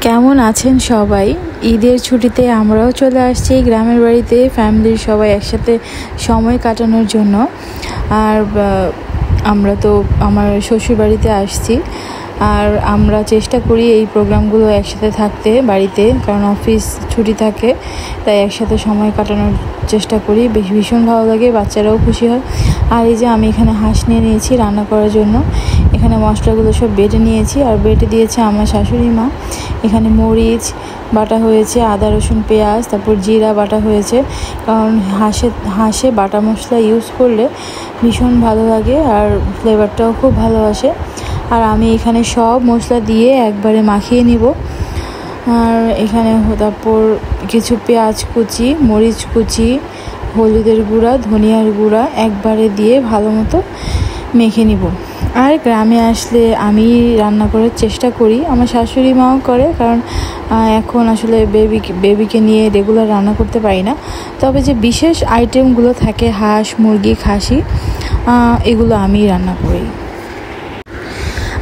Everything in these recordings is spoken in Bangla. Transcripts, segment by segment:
কেমন আছেন সবাই? ঈদের ছুটিতে আমরাও চলে আসছি গ্রামের বাড়িতে ফ্যামিলির সবাই একসাথে সময় কাটানোর জন্য। আর আমরা তো আমার শ্বশুর বাড়িতে আসছি, আর আমরা চেষ্টা করি এই প্রোগ্রামগুলো একসাথে থাকতে বাড়িতে, কারণ অফিস ছুটি থাকে, তাই একসাথে সময় কাটানোর চেষ্টা করি। ভীষণ ভালো লাগে, বাচ্চারাও খুশি হয়। আর এই যে আমি এখানে হাঁস নিয়ে নিয়েছি রান্না করার জন্য। এখানে মশলাগুলো সব বেটে নিয়েছি, আর বেটে দিয়েছে আমার শাশুড়ি মা। এখানে মরিচ বাটা হয়েছে, আদা রসুন পেঁয়াজ, তারপর জিরা বাটা হয়েছে, কারণ হাঁসে বাটা মশলা ইউজ করলে ভীষণ ভালো লাগে আর ফ্লেভারটাও খুব ভালো আসে। আর আমি এখানে সব মশলা দিয়ে একবারে মাখিয়ে নিব। আর এখানে তারপর কিছু পেঁয়াজ কুচি, মরিচ কুচি, হলুদের গুঁড়া, ধনিয়ার গুঁড়া একবারে দিয়ে ভালো মতো মেখে নিব। আর গ্রামে আসলে আমি রান্না করার চেষ্টা করি, আমার শাশুড়ি মাও করে, কারণ এখন আসলে বেবিকে নিয়ে রেগুলার রান্না করতে পারি না। তবে যে বিশেষ আইটেমগুলো থাকে, হাঁস, মুরগি, খাসি, এগুলো আমি রান্না করি।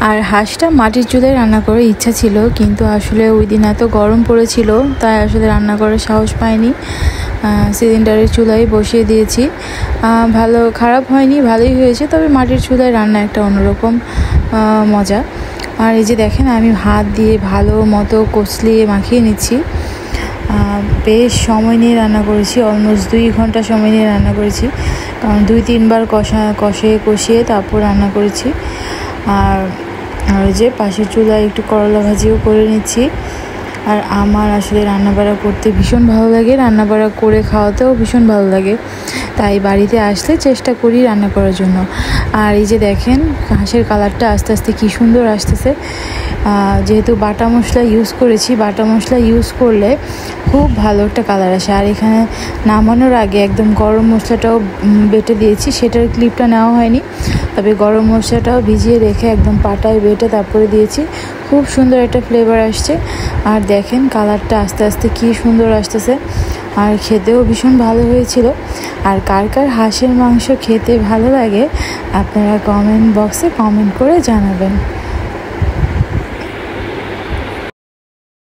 আর হাঁসটা মাটির চুলায় রান্না করার ইচ্ছা ছিল, কিন্তু আসলে ওই দিন এত গরম পড়েছিল, তাই আসলে রান্না করার সাহস পাইনি। সিলিন্ডারের চুলায় বসিয়ে দিয়েছি। খারাপ হয়নি, ভালোই হয়েছে। তবে মাটির চুলায় রান্না একটা অন্যরকম মজা। আর এই যে দেখেন, আমি হাত দিয়ে ভালো মতো কচলিয়ে মাখিয়ে নিচ্ছি। বেশ সময় নিয়ে রান্না করেছি, অলমোস্ট 2 ঘন্টা সময় নিয়ে রান্না করেছি, কারণ 2-3 বার কষিয়ে তারপর রান্না করেছি। আর যে পাশের চুলায় একটু করলা ভাজিও করে নিচ্ছি। আর আমার আসলে রান্নাবাড়া করতে ভীষণ ভালো লাগে, রান্নাবাড়া করে খাওয়াতেও ভীষণ ভালো লাগে, তাই বাড়িতে আসলে চেষ্টা করি রান্না করার জন্য। আর এই যে দেখেন, হাঁসের কালারটা আস্তে আস্তে কী সুন্দর আসতেছে। যেহেতু বাটা মশলা ইউজ করেছি, বাটা মশলা ইউজ করলে খুব ভালো একটা কালার আসে। আর এখানে নামানোর আগে একদম গরম মশলাটাও বেটে দিয়েছি, সেটার ক্লিপটা নেওয়া হয়নি, তবে গরম মশলাটাও ভিজিয়ে রেখে একদম পাটায় বেটে তারপরে দিয়েছি। খুব সুন্দর একটা ফ্লেভার আসছে। আর দেখেন কালারটা আস্তে আস্তে কী সুন্দর আসতেছে, আর খেতেও ভীষণ ভালো হয়েছিল। আর কার কার হাঁসের মাংস খেতে ভালো লাগে আপনারা কমেন্ট বক্সে কমেন্ট করে জানাবেন।